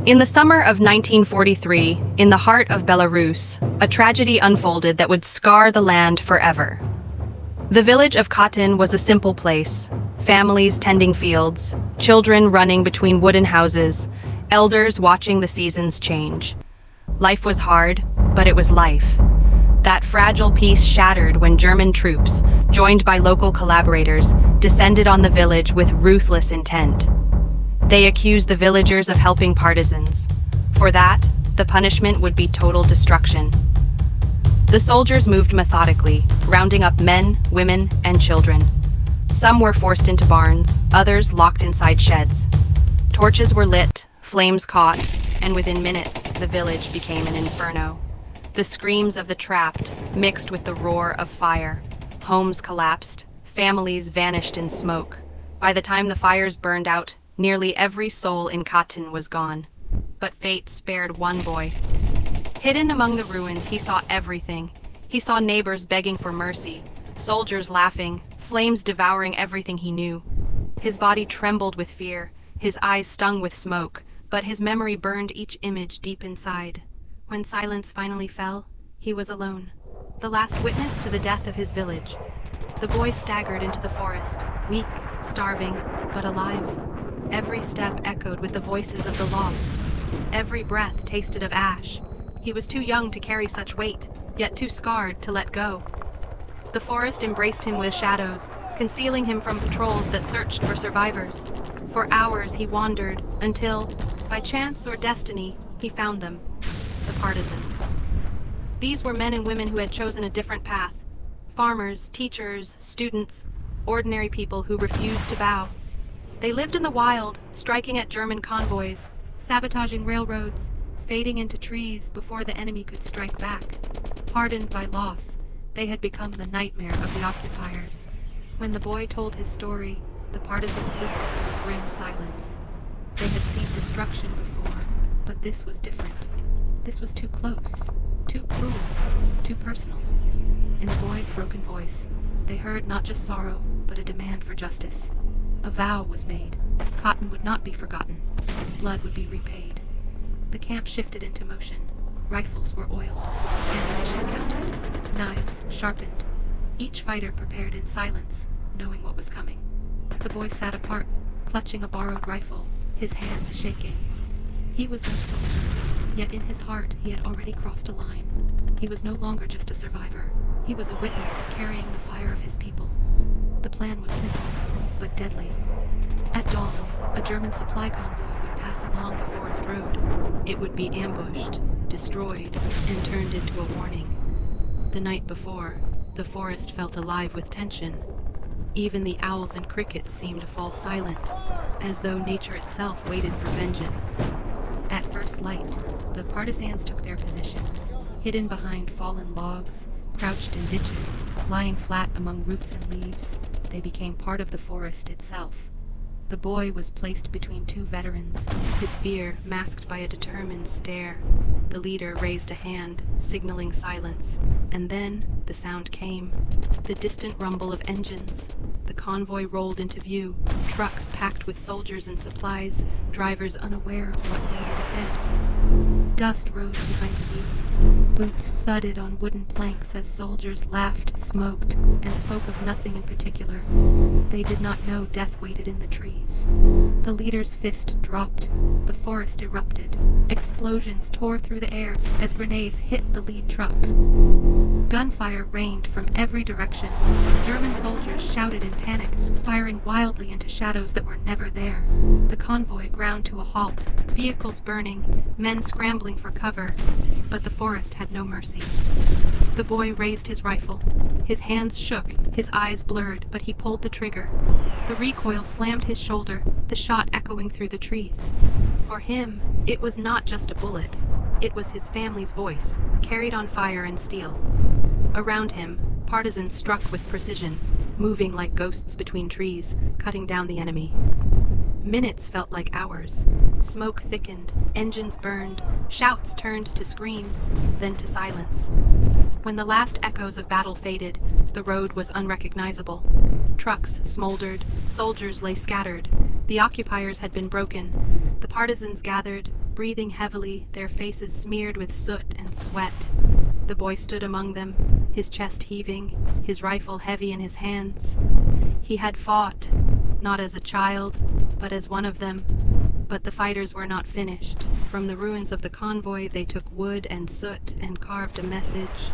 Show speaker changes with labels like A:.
A: In the summer of 1943, in the heart of Belarus, a tragedy unfolded that would scar the land forever. The village of Khatyn was a simple place, families tending fields, children running between wooden houses, elders watching the seasons change. Life was hard, but it was life. That fragile peace shattered when German troops, joined by local collaborators, descended on the village with ruthless intent. They accused the villagers of helping partisans. For that, the punishment would be total destruction. The soldiers moved methodically, rounding up men, women, and children. Some were forced into barns, others locked inside sheds. Torches were lit, flames caught, and within minutes, the village became an inferno. The screams of the trapped mixed with the roar of fire. Homes collapsed, families vanished in smoke. By the time the fires burned out, nearly every soul in Khatyn was gone. But fate spared one boy. Hidden among the ruins, he saw everything. He saw neighbors begging for mercy, soldiers laughing, flames devouring everything he knew. His body trembled with fear, his eyes stung with smoke, but his memory burned each image deep inside. When silence finally fell, he was alone, the last witness to the death of his village. The boy staggered into the forest, weak, starving, but alive. Every step echoed with the voices of the lost. Every breath tasted of ash. He was too young to carry such weight, yet too scarred to let go. The forest embraced him with shadows, concealing him from patrols that searched for survivors. For hours he wandered, until, by chance or destiny, he found them, the partisans. These were men and women who had chosen a different path. Farmers, teachers, students, ordinary people who refused to bow. They lived in the wild, striking at German convoys, sabotaging railroads, fading into trees before the enemy could strike back. Hardened by loss, they had become the nightmare of the occupiers. When the boy told his story, the partisans listened in grim silence. They had seen destruction before, but this was different. This was too close, too cruel, too personal. In the boy's broken voice, they heard not just sorrow, but a demand for justice. A vow was made. Khatyn would not be forgotten. Its blood would be repaid. The camp shifted into motion. Rifles were oiled, ammunition counted, knives sharpened. Each fighter prepared in silence, knowing what was coming. The boy sat apart, clutching a borrowed rifle, his hands shaking. He was no soldier, yet in his heart he had already crossed a line. He was no longer just a survivor. He was a witness carrying the fire of his people. The plan was simple, but deadly. At dawn, a German supply convoy would pass along the forest road. It would be ambushed, destroyed, and turned into a warning. The night before, the forest felt alive with tension. Even the owls and crickets seemed to fall silent, as though nature itself waited for vengeance. At first light, the partisans took their positions, hidden behind fallen logs, crouched in ditches, lying flat among roots and leaves. They became part of the forest itself. The boy was placed between two veterans, his fear masked by a determined stare. The leader raised a hand, signaling silence, and then the sound came. The distant rumble of engines. The convoy rolled into view, trucks packed with soldiers and supplies, drivers unaware of what waited ahead. Dust rose behind the wheels. Boots thudded on wooden planks as soldiers laughed, smoked, and spoke of nothing in particular. They did not know death waited in the trees. The leader's fist dropped. The forest erupted. Explosions tore through the air as grenades hit the lead truck. Gunfire rained from every direction. German soldiers shouted in panic, firing wildly into shadows that were never there. The convoy ground to a halt, vehicles burning, men scrambling for cover. But the forest had no mercy. The boy raised his rifle. His hands shook, his eyes blurred, but he pulled the trigger. The recoil slammed his shoulder, the shot echoing through the trees. For him, it was not just a bullet. It was his family's voice, carried on fire and steel. Around him, partisans struck with precision, moving like ghosts between trees, cutting down the enemy. Minutes felt like hours. Smoke thickened, engines burned, shouts turned to screams, then to silence. When the last echoes of battle faded, the road was unrecognizable. Trucks smoldered, soldiers lay scattered. The occupiers had been broken. The partisans gathered, breathing heavily, their faces smeared with soot and sweat. The boy stood among them, his chest heaving, his rifle heavy in his hands. He had fought, not as a child, but as one of them. But the fighters were not finished. From the ruins of the convoy, they took wood and soot and carved a message.